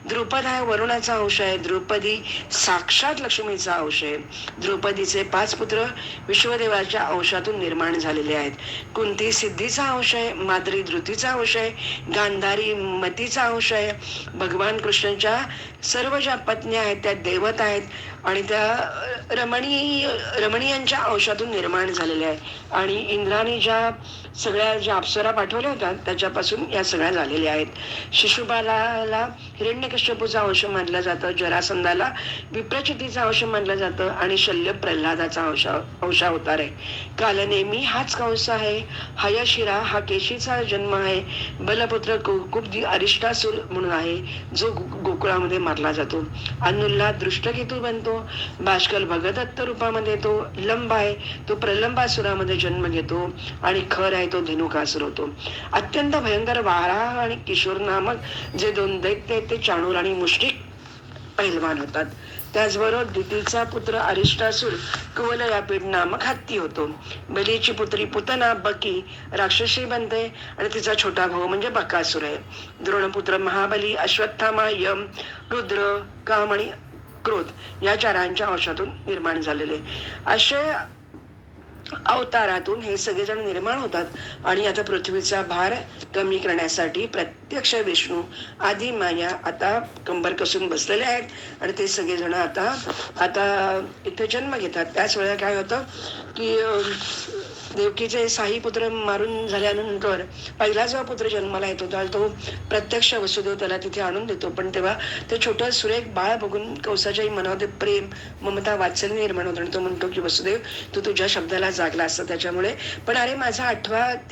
द्रुपद हा वरुणाचा अंश आहे. द्रौपदी साक्षात लक्ष्मीचा अंश आहे. द्रौपदीचे 5 पुत्र विश्वदेवाच्या अंशातून निर्माण झालेले आहेत. कुंती सिद्धीचा अंश आहे. माद्री धृतीचा अंश आहे. गांधारी मतीचा अंश आहे. भगवान कृष्णाच्या सर्व ज्या पत्न्या आहेत त्या देवता आहेत आणि त्या रमणीयांच्या अंशातून निर्माण झालेल्या आहे. आणि इंद्राने ज्या सगळ्या अप्सरा पाठवल्या होत्या त्याच्यापासून या सगळ्या झालेल्या आहेत. शिशुपालाला हिरण्यकश्यपूचा अंश मानलं जातं, जरासंधाला विप्रचितीचा अंश मानलं जातं आणि शल्य प्रल्हादाचा अंश अवतार आहे. कालनेमी हाच कंस आहे. हयशिरा हा केशीचा जन्म आहे. बलपुत्र कुब्दी अरिष्टासूर म्हणून आहे जो गोकुळामध्ये मारला जातो. अनुल्ला दृष्टकेतू बनतो. भास्कर भगदत्त रूपामध्ये तो लंब आहे, तो प्रलंबासुरामध्ये जन्म घेतो आणि खर आहे तो धेनुकासुर होतो. अत्यंत भयंकर वाराह आणि किशोर नामक जे 2 दैत्य आहेत ते चाणूर आणि मुष्टिक पैलवान होतात. त्याचबरोबर दितीचा पुत्र अरिष्टासूर कुवलयापीड नामक हत्ती होतो. बलीची पुत्री पुतना बकी राक्षसी बनते आणि तिचा छोटा भाऊ म्हणजे बकासूर आहे. द्रोणपुत्र महाबली, अश्वत्थामा, यम, रुद्र, काम आणि क्रोध या 4 अंशातून निर्माण झालेले असे अवतारातून हे सगळेजण निर्माण होतात. आणि आता पृथ्वीचा भार कमी करण्यासाठी प्रत्यक्ष विष्णू आदी माया आता कंबर कसून बसलेले आहेत आणि ते सगळेजण आता इथे जन्म घेतात. त्याच वेळेला काय होतं की देवकीचे 6 पुत्र मारून झाल्यानंतर पहिला जो पुत्र जन्माला येतो तो प्रत्यक्ष वसुदेव त्याला तिथे आणून देतो. पण तेव्हा ते छोटं सुरेख बाळ बघून कंसाच्याही मनामध्ये प्रेम, ममता, वात्सल्य निर्माण होतं आणि तो म्हणतो की वसुदेव तू तुझ्या शब्दाला जागला असतं त्याच्यामुळे, पण अरे माझा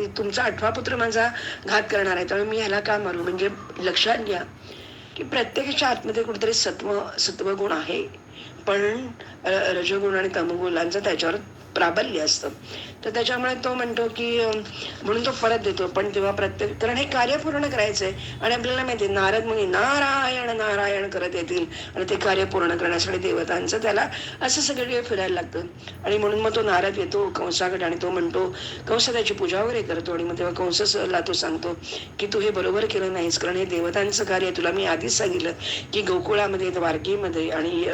तुमचा 8वा पुत्र माझा घात करणार आहे त्यामुळे मी ह्याला का मारू. म्हणजे लक्षात घ्या की प्रत्येकाच्या आतमध्ये कुठेतरी सत्वगुण आहे, पण रजोगुण आणि तमोगुणांचं त्याच्यावर प्राबल्य असतं. तर त्याच्यामुळे तो म्हणतो की म्हणून तो परत देतो. पण तेव्हा प्रत्येक, कारण हे कार्य पूर्ण करायचंय आणि आपल्याला माहिती नारद मुनी नारायण नारायण करत येतील आणि ते कार्य पूर्ण करण्यासाठी देवतांचं त्याला असं सगळं फिरायला लागतं. आणि म्हणून मग तो नारद येतो कंसाकडे आणि तो म्हणतो, कंस त्याची पूजा वगैरे करतो. आणि मग तेव्हा कंसला तो सांगतो की तू हे बरोबर केलं नाहीस, कारण हे देवतांचं कार्य. तुला मी आधीच सांगितलं की गोकुळामध्ये, द्वारकेमध्ये आणि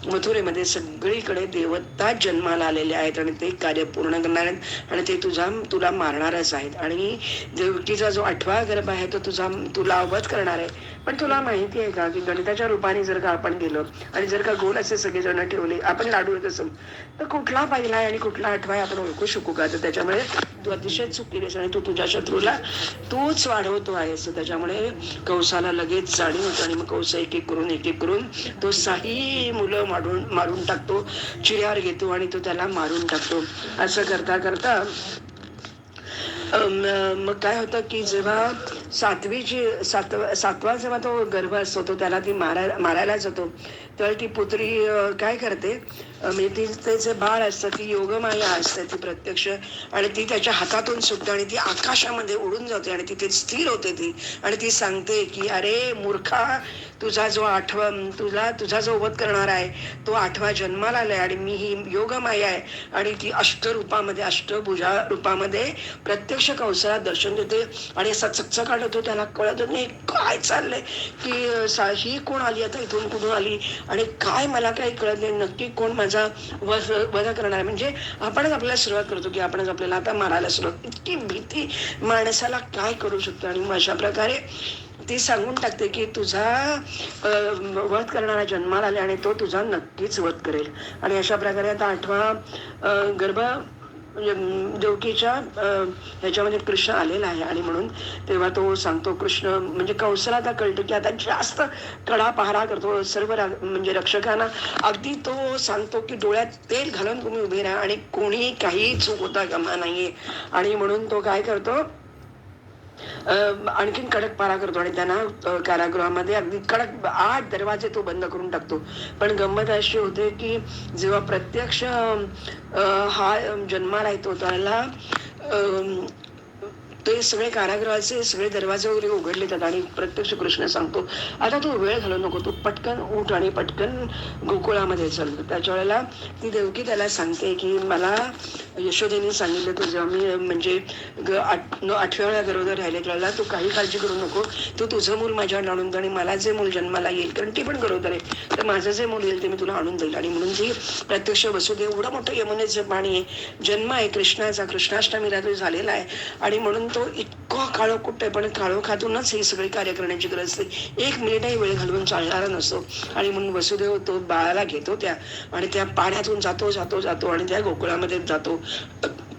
मथुरेमध्ये सगळीकडे देवता जन्माला आलेले आहेत आणि ते कार्य पूर्ण करणार आहेत आणि ते तुला मारणारच आहेत. आणि देवकीचा जो 8वा गर्भ आहे तो तुला वध करणार आहे. पण तुला माहिती आहे का की गणिताच्या रूपाने जर का आपण गेलो आणि जर का गोल असे सगळेजण ठेवले, आपण लाडू कसं, तर कुठला पहिला आहे आणि कुठला 8वा आहे आपण ओळखू शकू का? तर त्याच्यामुळे तू अतिशय चूक केलीस आणि तू तुझ्या शत्रूला तूच वाढवतो आहेस. त्याच्यामुळे कंसाला लगेच जाणीव होतं आणि मग कंस एक एक करून तो 6 मुलं मारून टाकतो, चिऱ्यावर घेतो आणि तो त्याला मारून टाकतो. असं करता करता मग काय होतं की जेव्हा सातवा जेव्हा तो गर्भ असतो तो त्याला ती मारायला जातो, तर ती पुत्री काय करते, म्हणजे ती जे बाळ असतं ती योगमाया असते ती प्रत्यक्ष, आणि ती त्याच्या हातातून सुटते आणि ती आकाशामध्ये उडून जाते आणि तिथे स्थिर होते ती. आणि ती सांगते की अरे मूर्खा, तुझा जो वध करणार आहे तो 8वा जन्माला आलाय आणि मी ही योगमाया आहे. आणि ती अष्टभुजा रूपामध्ये प्रत्यक्ष कंसाला दर्शन देते आणि असा चकचकाट होतो. त्याला कळत नाही काय चाललंय, की ही कोण आली, आता इथून कुठून आली आणि काय, मला काही कळत नाही नक्की कोण माझा वध करणार आहे. म्हणजे आपणच आपल्याला सुरुवात करतो की आपणच आपल्याला आता मारायला सुरुवात. इतकी भीती माणसाला काय करू शकतो. आणि मग अशा प्रकारे ती सांगून टाकते की तुझा वध करणारा जन्माला आले आणि तो तुझा नक्कीच वध करेल. आणि अशा प्रकारे आता 8वा गर्भ देवकीच्या ह्याच्यामध्ये कृष्ण आलेला आहे. आणि म्हणून तेव्हा तो सांगतो, कृष्ण म्हणजे कंसाला आता कळतं की आता जास्त कडा पहारा करतो सर्व म्हणजे रक्षकांना. अगदी तो सांगतो की डोळ्यात तेल घालून तुम्ही उभे राहा आणि कोणी काही चूक होता कामा नाहीये. आणि म्हणून तो काय करतो, आणखीन कडक पारा करतो आणि त्यांना कारागृहामध्ये अगदी कडक 8 दरवाजे तो बंद करून टाकतो. पण गंमत अशी होते की जेव्हा प्रत्यक्ष हा जन्माला येतो त्याला ते सगळे कारागृहाचे सगळे दरवाजे वगैरे उघडले जातात आणि प्रत्यक्ष कृष्ण सांगतो, आता तू वेळ घालू नको, तू पटकन उठ आणि पटकन गोकुळामध्ये चल. त्याच्या वेळेला ती देवकी त्याला सांगते की मला यशोदेने सांगितलं, तू जेव्हा मी म्हणजे 8व्या वेळा गरोदर राहिले त्यावेळेला तू काही काळजी करू नको, तू तुझं मूल माझ्यावर आणून दे आणि मला जे मूल जन्माला येईल, कारण ती पण गरोदर आहे, तर माझं जे मूल येईल ते मी तुला आणून देईल. आणि म्हणून ती प्रत्यक्ष वसुदेव, एवढं मोठं यमुनेचं पाणी आहे, जन्म आहे कृष्णाचा, कृष्णाष्टमीला तो झालेला आहे. आणि म्हणून तो इतकं काळोखुट्ट आहे, पण काळोखातूनच हे सगळे कार्य करण्याची गरज असते, 1 मिनिटही वेळ घालवून चालणारा नसतो. आणि म्हणून वसुदेव तो बाळाला घेतो त्या आणि त्या पाण्यातून जातो आणि त्या गोकुळामध्ये जातो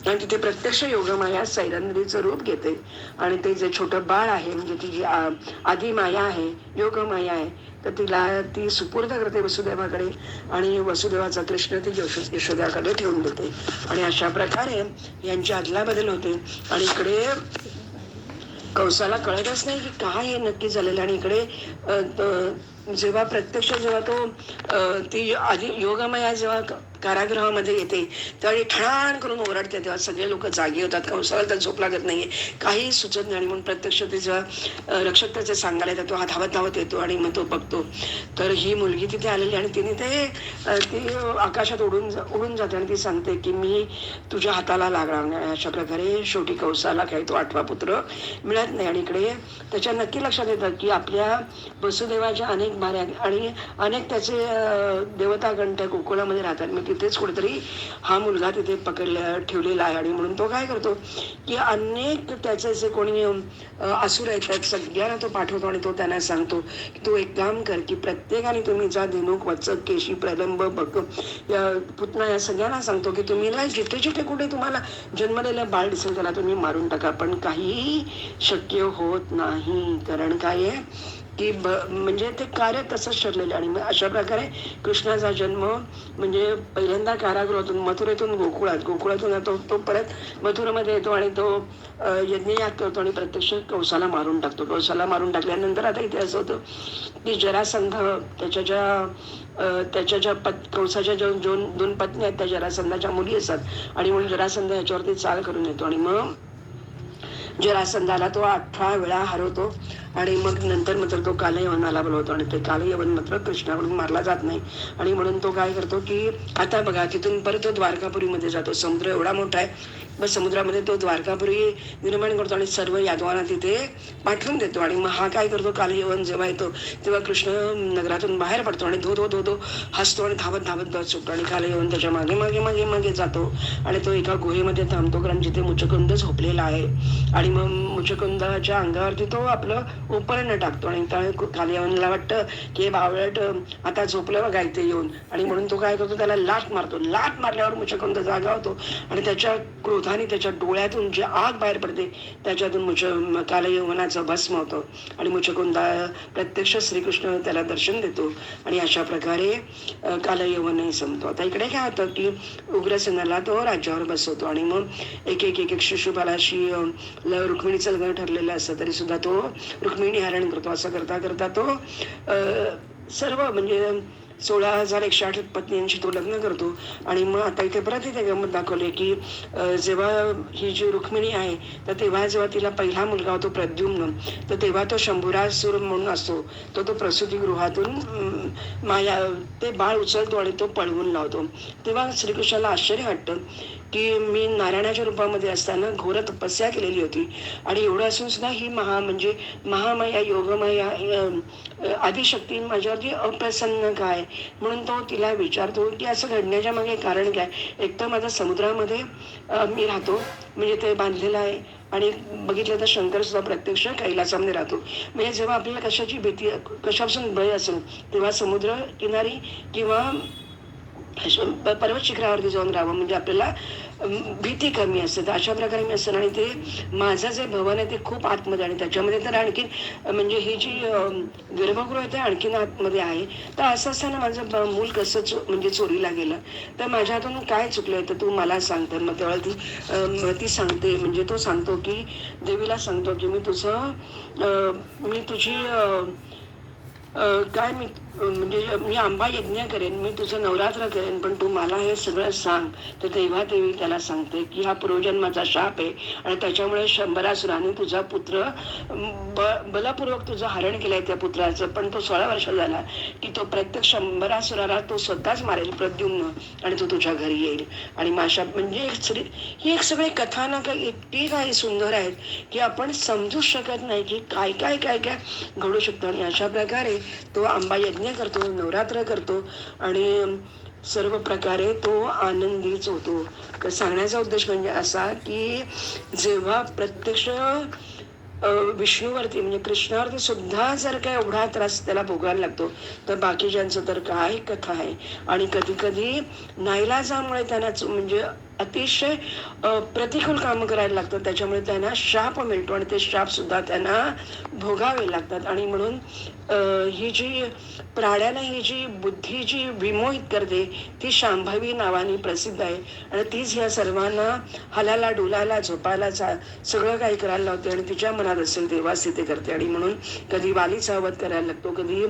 आणि तिथे प्रत्यक्ष योगमाया सैरंद्रीचं रूप घेते. आणि ते जे छोटं बाळ आहे म्हणजे ती जी आदिमाया आहे, योगमाया आहे, तर तिला ती सुपूर्द करते वसुदेवाकडे आणि वसुदेवाचा कृष्ण ती यशोद्याकडे ठेवून देते. आणि अशा प्रकारे यांची अदलाबदल होते. आणि इकडे कंसाला कळतच नाही की काय हे नक्की झालेलं. आणि इकडे जेव्हा तो ती आधी योगमाया जेव्हा कारागृहामध्ये येते त्यावेळी ठाण करून ओरडते, तेव्हा सगळे लोक जागी होतात. कंसाला तर झोप लागत नाहीये, काही सुचत नाही. आणि म्हणून प्रत्यक्ष ते जेव्हा रक्षक त्याचे सांगायला येतात, तो हा धावत येतो आणि मग तो बघतो तर ही मुलगी तिथे आलेली आणि तिने ती आकाशात उडून जाते आणि ती सांगते की मी तुझ्या हाताला लागणार नाही. अशा प्रकारे शेवटी कंसाला काही तो 8वा पुत्र मिळत नाही. आणि इकडे त्याच्या नक्की लक्षात येतं की आपल्या वसुदेवाच्या अनेक भार्या आणि अनेक त्याचे देवतागण त्या गोकुळामध्ये राहतात, मी तिथेच कुठेतरी हा मुलगा तिथे ठेवलेला आहे. आणि म्हणून तो काय करतो की अनेक त्याचे जे कोणी असुर आहेत त्यात सगळ्यांना तो पाठवतो आणि तो त्यांना सांगतो की तू एक काम कर की प्रत्येकाने तुम्ही जा धेनुक, वत्सक, केशी, प्रलंब, बक, पुतना या सगळ्यांना सांगतो की तुम्ही ना जिथे जिथे कुठे तुम्हाला जन्मलेलं बाळ दिसेल त्याला तुम्ही मारून टाका. पण काही शक्य होत नाही, कारण काय आहे की म्हणजे ते कार्य तसंच ठरलेलं. आणि मग अशा प्रकारे कृष्णाचा जन्म म्हणजे पहिल्यांदा कारागृहातून, मथुरेतून गोकुळातून तो परत मथुरेमध्ये येतो आणि तो यज्ञयाग करतो आणि प्रत्यक्ष कंसाला मारून टाकतो. कंसाला मारून टाकल्यानंतर आता इथे असं होतं की जरासंध त्याच्या ज्या कंसाच्या ज्या दोन पत्नी आहेत त्या जरासंधाच्या मुली असतात आणि म्हणून जरासंध याच्यावरती चाल करून येतो आणि मग जरासंधाला तो 18 वेळा हरवतो आणि मग नंतर मात्र तो कालयवनाला बोलवतो आणि ते कालयवन मात्र कृष्णाकडून मारला जात नाही. आणि म्हणून तो काय करतो की आता बघा तिथून परत तो द्वारकापुरीमध्ये जातो. समुद्र एवढा मोठा आहे, मग समुद्रामध्ये तो द्वारकापुरी निर्माण करतो आणि सर्व यादवांना तिथे पाठवून देतो. आणि मग हा काय करतो, कालयवन जेव्हा येतो तेव्हा कृष्ण नगरातून बाहेर पडतो आणि धो हसतो आणि धावत धावत सुटतो आणि कालयवन त्याच्या मागे मागे मागे मागे जातो आणि तो एका गुहेमध्ये थांबतो, कारण जिथे मुचकुंद झोपलेला आहे. आणि मग मुचकुंदाच्या अंगावरती तो आपलं उपरण टाकतो आणि कालयवनला वाटतं की बावळट आता झोपलं बघा इथे येऊन, आणि म्हणून तो काय करतो, त्याला लाट मारतो. लाट मारल्यावर मुचकुंद जागा होतो आणि त्याच्या क्रोधाने त्याच्या डोळ्यातून जी आग बाहेर पडते त्याच्यातून कालयवनाचं भस्म होतं आणि मुचकुंदा प्रत्यक्ष श्रीकृष्ण त्याला दर्शन देतो आणि अशा प्रकारे कालयवनही संपतो. आता इकडे काय होतं की उग्रसेनाला तो राज्यावर बसवतो आणि मग एक एक एक एक शिशुपालाशी रुक्मिणीचं लग्न ठरलेलं असतं तरी सुद्धा तो रुक्मिणी हरण करतो. असं करता करता तो सर्व म्हणजे 16,108 पत्नींशी तो लग्न करतो. आणि मग आता इथे परत इथे गंमत दाखवली की जेव्हा ही जी रुक्मिणी आहे तर जेव्हा तिला पहिला मुलगा होतो प्रद्युम्न, तर तेव्हा तो शंभुरासूर म्हणून असतो, तो प्रसूतिगृहातून माया ते बाळ उचलतो आणि तो पळवून लावतो. तेव्हा श्रीकृष्णाला आश्चर्य वाटतं की मी नारायणाच्या रूपामध्ये असताना घोर तपस्या केलेली होती आणि एवढं असून सुद्धा ही म्हणजे महामाया योगमाया आदिशक्ती माझ्यावरती अप्रसन्न काय. म्हणून तो तिला विचारतो की असं घडण्याच्या मागे कारण काय. एक तर माझा समुद्रामध्ये मी राहतो, म्हणजे ते बांधलेलं आहे, आणि बघितलं तर शंकर सुद्धा प्रत्यक्ष कैलासामध्ये राहतो. म्हणजे जेव्हा आपल्याला कशाची भीती, कशापासून भय असेल तेव्हा समुद्र किनारी किंवा पर्वत शिखरावरती जाऊन राहावं, म्हणजे आपल्याला भीती कमी असते. तर अशा प्रकारे मी असतं. आणि ते माझं जे भवन आहे ते खूप आतमध्ये आणि त्याच्यामध्ये तर आणखीन म्हणजे ही जी गर्भगृह आहे ते आणखीन आतमध्ये आहे. तर असं असताना माझं मूल कसं म्हणजे चोरीला गेलं, तर माझ्या हातून काय चुकलंय तर तू मला सांग. तर मग तेव्हा ती सांगते, म्हणजे तो सांगतो की देवीला सांगतो की मी तुझी काय म्हणजे मी आंबा यज्ञ करेन, मी तुझं नवरात्र करेन, पण तू मला हे सगळं सांग. तर तेव्हा देवी त्याला सांगते की हा पूर्वजन्माचा शाप आहे आणि त्याच्यामुळे शंभरासुराने तुझा पुत्र बलपूर्वक तुझं हरण केलंय त्या पुत्राचं, पण तो 16 वर्ष झाला की तो प्रत्येक शंभरासुराला तो स्वतःच मारेल प्रद्युम्न आणि तो तुझ्या घरी येईल. आणि माशा म्हणजे ही एक सगळी कथानक इतकी काही सुंदर आहेत की आपण समजूच शकत नाही की काय काय काय काय घडू शकतं. आणि अशा प्रकारे तो आंबा यज्ञ करतो, नवरात्र करतो आणि सर्व प्रकारे तो आनंदीच होतो. तर सांगण्याचा उद्देश म्हणजे असा की जेव्हा प्रत्यक्ष विष्णूवरती म्हणजे कृष्णावरती सुद्धा जर काय एवढा त्रास त्याला भोगायला लागतो, तर बाकीच्यांचं तर काय कथा आहे. आणि कधी कधी नाईलाजामुळे त्यांना म्हणजे अतिशय प्रतिकूल कामं करायला लागतात, त्याच्यामुळे त्यांना शाप मिळतो आणि ते शाप सुद्धा त्यांना भोगावे लागतात. आणि म्हणून ही जी प्राण्याला ही जी बुद्धी जी विमोहित करते ती शांभवी नावाने प्रसिद्ध आहे आणि तीच ह्या सर्वांना हलायला डुलायला झोपायला सगळं काही करायला लावते आणि तिच्या मनात असेल तेव्हाच तिथे करते. आणि म्हणून कधी वालीचा वध करायला लागतो, कधी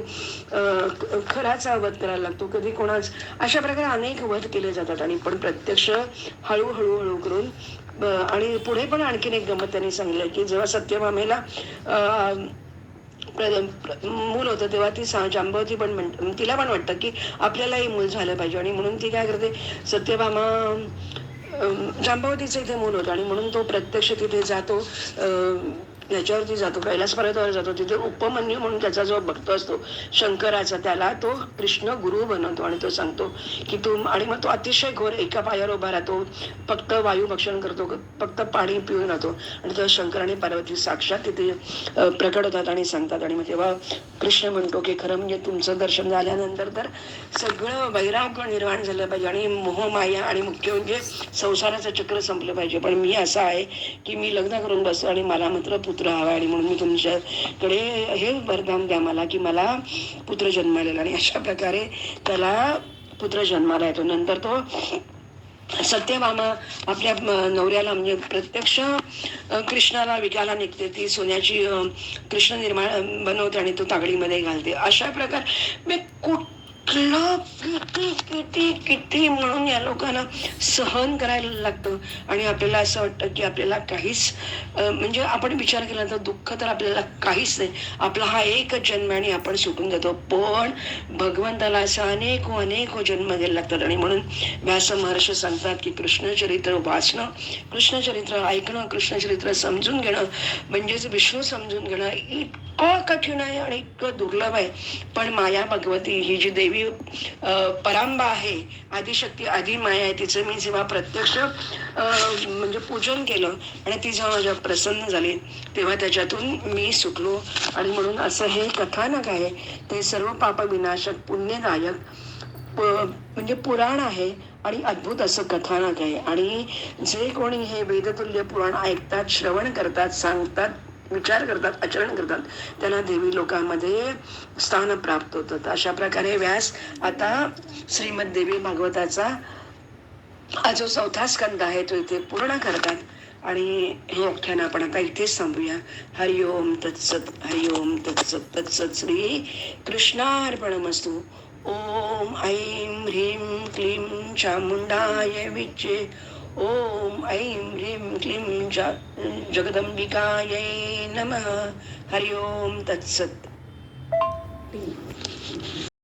खराचा वध करायला लागतो, कधी कोणाच, अशा प्रकारे अनेक वध केले जातात. आणि पण प्रत्यक्ष हळूहळू करून आणि पुढे पण आणखीन एक गमत त्यांनी सांगितलं की जेव्हा सत्यभामेला मूल होतं तेव्हा ती जांबवती पण तिला पण वाटतं की आपल्यालाही मूल झालं पाहिजे. आणि म्हणून ती काय करते, सत्यभामा जांबवतीचं इथे मूल होतं आणि म्हणून तो प्रत्यक्ष तिथे जातो, याच्यावरती जातो, कैलास पर्वतावर जातो. तिथे उपमन्यू म्हणून त्याचा जो भक्त असतो शंकराचा, त्याला तो कृष्ण गुरु बनवतो आणि तो सांगतो की तू, आणि मग तो अतिशय घोर एका पायावर उभा राहतो, फक्त वायू भक्षण करतो, फक्त पाणी पिऊन राहतो. आणि तेव्हा शंकर आणि पार्वती साक्षात तिथे प्रकट होतात आणि सांगतात. आणि मग तेव्हा कृष्ण म्हणतो की खरं म्हणजे तुमचं दर्शन झाल्यानंतर तर सगळं वैराग्य निर्माण झालं पाहिजे आणि मोहमाया आणि मुख्य म्हणजे संसाराचं चक्र संपलं पाहिजे. पण मी असं आहे की मी लग्न करून बसतो आणि मला मात्र पुत्र हवा आणि म्हणून मी तुमच्याकडे हे वरदान द्या मला की मला पुत्र जन्मालेला. आणि अशा प्रकारे त्याला पुत्र जन्माला येतो. नंतर तो सत्यभामा आपल्या नवऱ्याला म्हणजे प्रत्यक्ष कृष्णाला विकायला निघते. ती सोन्याची कृष्ण निर्माण बनवते आणि तो तागडीमध्ये घालते. अशा प्रकार मी कुठलं किती किती किती म्हणून या लोकांना सहन करायला लागतं. आणि आपल्याला असं वाटतं की आपल्याला काहीच म्हणजे आपण विचार केला तर दुःख तर आपल्याला काहीच नाही. आपला हा एकच जन्म आणि आपण सुटून जातो. पण भगवंताला असं अनेक जन्म घ्यायला लागतात. आणि म्हणून व्यास महर्षी सांगतात की कृष्णचरित्र वाचणं, कृष्णचरित्र ऐकणं, कृष्णचरित्र समजून घेणं म्हणजेच विष्णू समजून घेणं इतकं कठीण आहे आणि इतकं दुर्लभ आहे. पण माया भगवती ही जी देवी परांबा आहे, आदिशक्ती आदी माया आहे, तिचं मी जेव्हा प्रत्यक्ष म्हणजे पूजन केलं आणि ती जेव्हा माझ्या प्रसन्न झाली तेव्हा त्याच्यातून मी सुटलो. आणि म्हणून असं हे कथानक आहे. ते सर्व पाप विनाशक पुण्यदायक म्हणजे पुराण आहे आणि अद्भुत असं कथानक आहे. आणि जे कोणी हे वेदतुल्य पुराण ऐकतात, श्रवण करतात, सांगतात, विचार करतात, आचरण करतात, त्यांना देवी लोकांमध्ये स्थान प्राप्त होतं. अशा प्रकारे व्यास आता श्रीमद देवी भागवताचा हा जो 4था स्कंद आहे तो इथे पूर्ण करतात. आणि हे व्याख्यान आपण आता इथेच थांबूया. हरिओम तत्सत, हरिओम तत्सत. तत्सत श्री कृष्णार्पणमस्तु. ओम ऐं ह्रीं क्लीं चामुंडाय विच्चे. ओम ऐं ह्रीं क्लीं जगदंबिकायै नमः. हरिओम तत्सत.